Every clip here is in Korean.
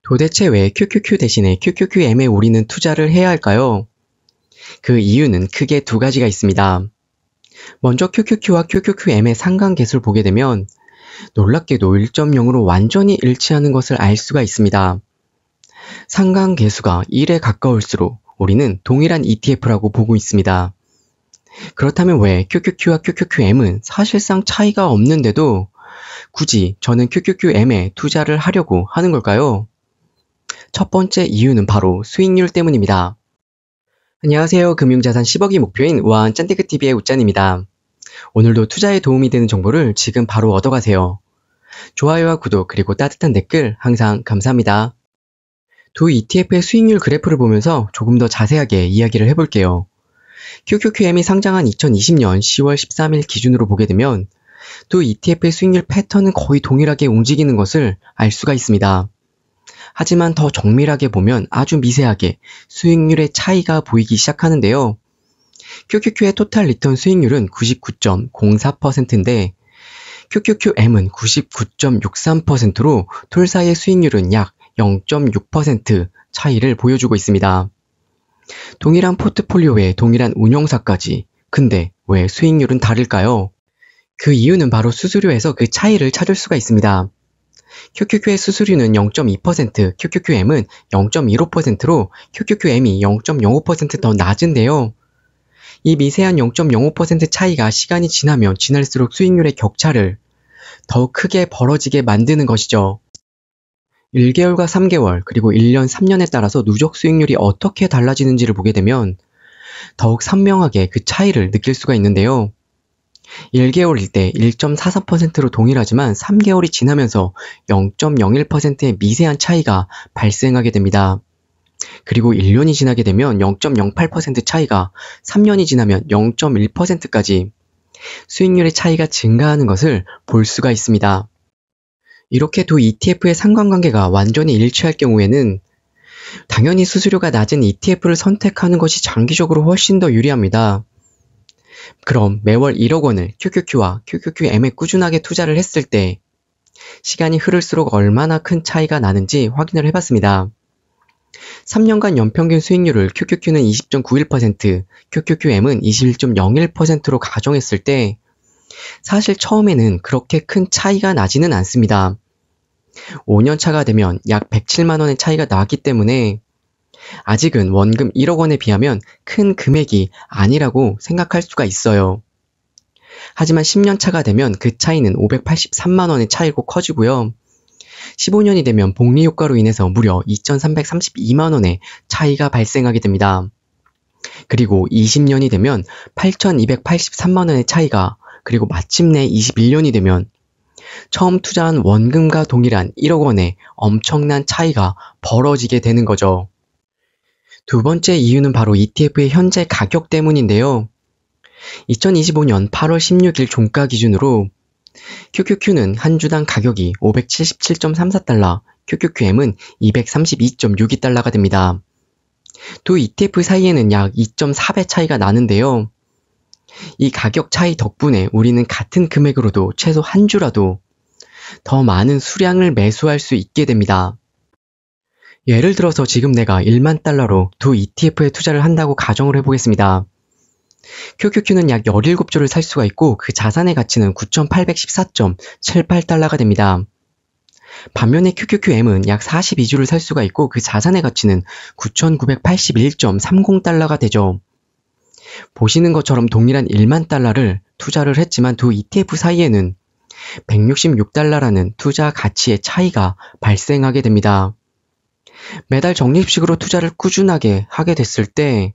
도대체 왜 QQQ 대신에 QQQM에 우리는 투자를 해야 할까요? 그 이유는 크게 두 가지가 있습니다. 먼저 QQQ와 QQQM의 상관계수를 보게 되면 놀랍게도 1.0으로 완전히 일치하는 것을 알 수가 있습니다. 상관계수가 1에 가까울수록 우리는 동일한 ETF라고 보고 있습니다. 그렇다면 왜 QQQ와 QQQM은 사실상 차이가 없는데도 굳이 저는 QQQM에 투자를 하려고 하는 걸까요? 첫 번째 이유는 바로 수익률 때문입니다. 안녕하세요. 금융자산 10억이 목표인 우아한 짠테크TV의 우짠입니다. 오늘도 투자에 도움이 되는 정보를 지금 바로 얻어가세요. 좋아요와 구독 그리고 따뜻한 댓글 항상 감사합니다. 두 ETF의 수익률 그래프를 보면서 조금 더 자세하게 이야기를 해볼게요. QQQM이 상장한 2020년 10월 13일 기준으로 보게 되면 두 ETF의 수익률 패턴은 거의 동일하게 움직이는 것을 알 수가 있습니다. 하지만 더 정밀하게 보면 아주 미세하게 수익률의 차이가 보이기 시작하는데요. QQQ의 토탈 리턴 수익률은 99.04%인데 QQQM은 99.63%로 둘 사이의 수익률은 약 0.6% 차이를 보여주고 있습니다. 동일한 포트폴리오에 동일한 운용사까지. 근데 왜 수익률은 다를까요? 그 이유는 바로 수수료에서 그 차이를 찾을 수가 있습니다. QQQ의 수수료는 0.2%, QQQM은 0.15%로 QQQM이 0.05% 더 낮은데요. 이 미세한 0.05% 차이가 시간이 지나면 지날수록 수익률의 격차를 더욱 크게 벌어지게 만드는 것이죠. 1개월과 3개월, 그리고 1년, 3년에 따라서 누적 수익률이 어떻게 달라지는지를 보게 되면 더욱 선명하게 그 차이를 느낄 수가 있는데요. 1개월일 때 1.43%로 동일하지만 3개월이 지나면서 0.01%의 미세한 차이가 발생하게 됩니다. 그리고 1년이 지나게 되면 0.08% 차이가, 3년이 지나면 0.1%까지 수익률의 차이가 증가하는 것을 볼 수가 있습니다. 이렇게 두 ETF의 상관관계가 완전히 일치할 경우에는 당연히 수수료가 낮은 ETF를 선택하는 것이 장기적으로 훨씬 더 유리합니다. 그럼 매월 1억 원을 QQQ와 QQQM에 꾸준하게 투자를 했을 때 시간이 흐를수록 얼마나 큰 차이가 나는지 확인을 해봤습니다. 3년간 연평균 수익률을 QQQ는 20.91%, QQQM은 21.01%로 가정했을 때 사실 처음에는 그렇게 큰 차이가 나지는 않습니다. 5년 차가 되면 약 107만 원의 차이가 나기 때문에 아직은 원금 1억 원에 비하면 큰 금액이 아니라고 생각할 수가 있어요. 하지만 10년 차가 되면 그 차이는 583만 원의 차이고 커지고요. 15년이 되면 복리 효과로 인해서 무려 2,332만 원의 차이가 발생하게 됩니다. 그리고 20년이 되면 8,283만 원의 차이가, 그리고 마침내 21년이 되면 처음 투자한 원금과 동일한 1억 원의 엄청난 차이가 벌어지게 되는 거죠. 두 번째 이유는 바로 ETF의 현재 가격 때문인데요. 2025년 8월 16일 종가 기준으로 QQQ는 한 주당 가격이 577.34달러, QQQM은 232.62달러가 됩니다. 두 ETF 사이에는 약 2.4배 차이가 나는데요. 이 가격 차이 덕분에 우리는 같은 금액으로도 최소 한 주라도 더 많은 수량을 매수할 수 있게 됩니다. 예를 들어서 지금 내가 1만 달러로 두 ETF에 투자를 한다고 가정을 해보겠습니다. QQQ는 약 17주를 살 수가 있고 그 자산의 가치는 9,814.78달러가 됩니다. 반면에 QQQM은 약 42주를 살 수가 있고 그 자산의 가치는 9,981.30달러가 되죠. 보시는 것처럼 동일한 1만 달러를 투자를 했지만 두 ETF 사이에는 166달러라는 투자 가치의 차이가 발생하게 됩니다. 매달 적립식으로 투자를 꾸준하게 하게 됐을 때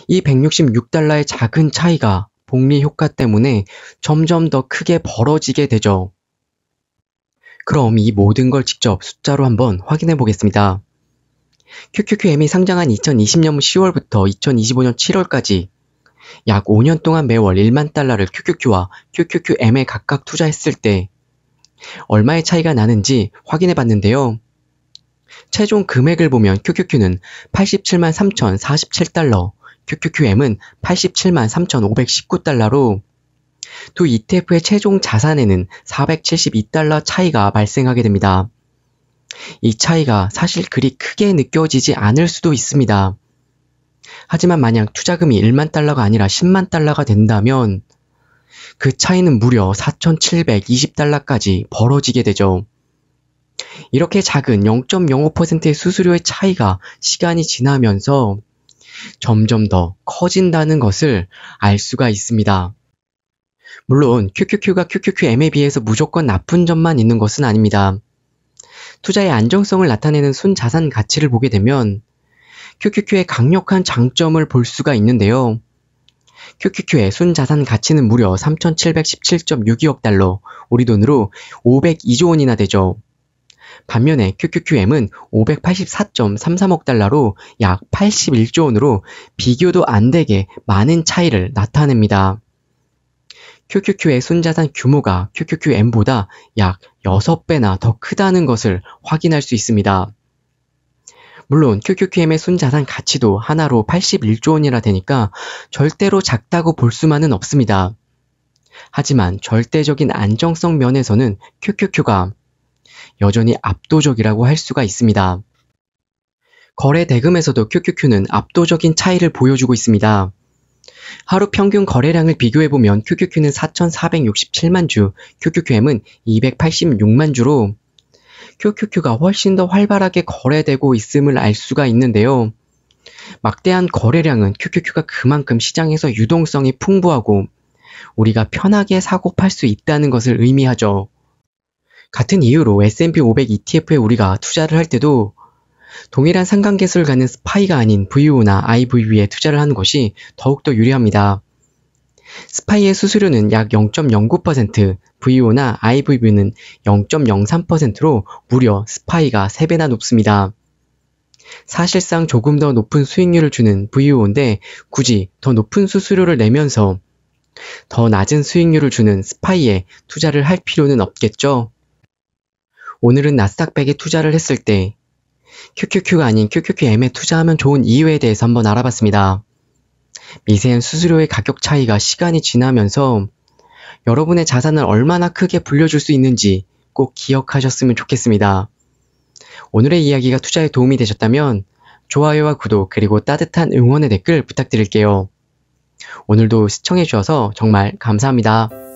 이 166달러의 작은 차이가 복리 효과 때문에 점점 더 크게 벌어지게 되죠. 그럼 이 모든 걸 직접 숫자로 한번 확인해 보겠습니다. QQQM이 상장한 2020년 10월부터 2025년 7월까지 약 5년 동안 매월 1만 달러를 QQQ와 QQQM에 각각 투자했을 때 얼마의 차이가 나는지 확인해 봤는데요. 최종 금액을 보면 QQQ는 87만 3,047달러, QQQM은 87만 3,519달러로 두 ETF의 최종 자산에는 472달러 차이가 발생하게 됩니다. 이 차이가 사실 그리 크게 느껴지지 않을 수도 있습니다. 하지만 만약 투자금이 1만 달러가 아니라 10만 달러가 된다면 그 차이는 무려 4,720달러까지 벌어지게 되죠. 이렇게 작은 0.05%의 수수료의 차이가 시간이 지나면서 점점 더 커진다는 것을 알 수가 있습니다. 물론 QQQ가 QQQM에 비해서 무조건 나쁜 점만 있는 것은 아닙니다. 투자의 안정성을 나타내는 순자산 가치를 보게 되면 QQQ의 강력한 장점을 볼 수가 있는데요. QQQ의 순자산 가치는 무려 3,717.62억 달러, 우리 돈으로 502조 원이나 되죠. 반면에 QQQM은 584.33억 달러로 약 81조 원으로 비교도 안 되게 많은 차이를 나타냅니다. QQQ의 순자산 규모가 QQQM보다 약 6배나 더 크다는 것을 확인할 수 있습니다. 물론 QQQM의 순자산 가치도 하나로 81조 원이라 되니까 절대로 작다고 볼 수만은 없습니다. 하지만 절대적인 안정성 면에서는 QQQ가 여전히 압도적이라고 할 수가 있습니다. 거래 대금에서도 QQQ는 압도적인 차이를 보여주고 있습니다. 하루 평균 거래량을 비교해보면 QQQ는 4,467만 주, QQQM은 286만 주로 QQQ가 훨씬 더 활발하게 거래되고 있음을 알 수가 있는데요. 막대한 거래량은 QQQ가 그만큼 시장에서 유동성이 풍부하고 우리가 편하게 사고 팔 수 있다는 것을 의미하죠. 같은 이유로 S&P 500 ETF에 우리가 투자를 할 때도 동일한 상관계수를 갖는 스파이가 아닌 VO나 IVV에 투자를 하는 것이 더욱더 유리합니다. 스파이의 수수료는 약 0.09%, VO나 IVV는 0.03%로 무려 스파이가 3배나 높습니다. 사실상 조금 더 높은 수익률을 주는 VO인데 굳이 더 높은 수수료를 내면서 더 낮은 수익률을 주는 스파이에 투자를 할 필요는 없겠죠? 오늘은 나스닥 100에 투자를 했을 때 QQQ가 아닌 QQQM에 투자하면 좋은 이유에 대해서 한번 알아봤습니다. 미세한 수수료의 가격 차이가 시간이 지나면서 여러분의 자산을 얼마나 크게 불려줄 수 있는지 꼭 기억하셨으면 좋겠습니다. 오늘의 이야기가 투자에 도움이 되셨다면 좋아요와 구독 그리고 따뜻한 응원의 댓글 부탁드릴게요. 오늘도 시청해주셔서 정말 감사합니다.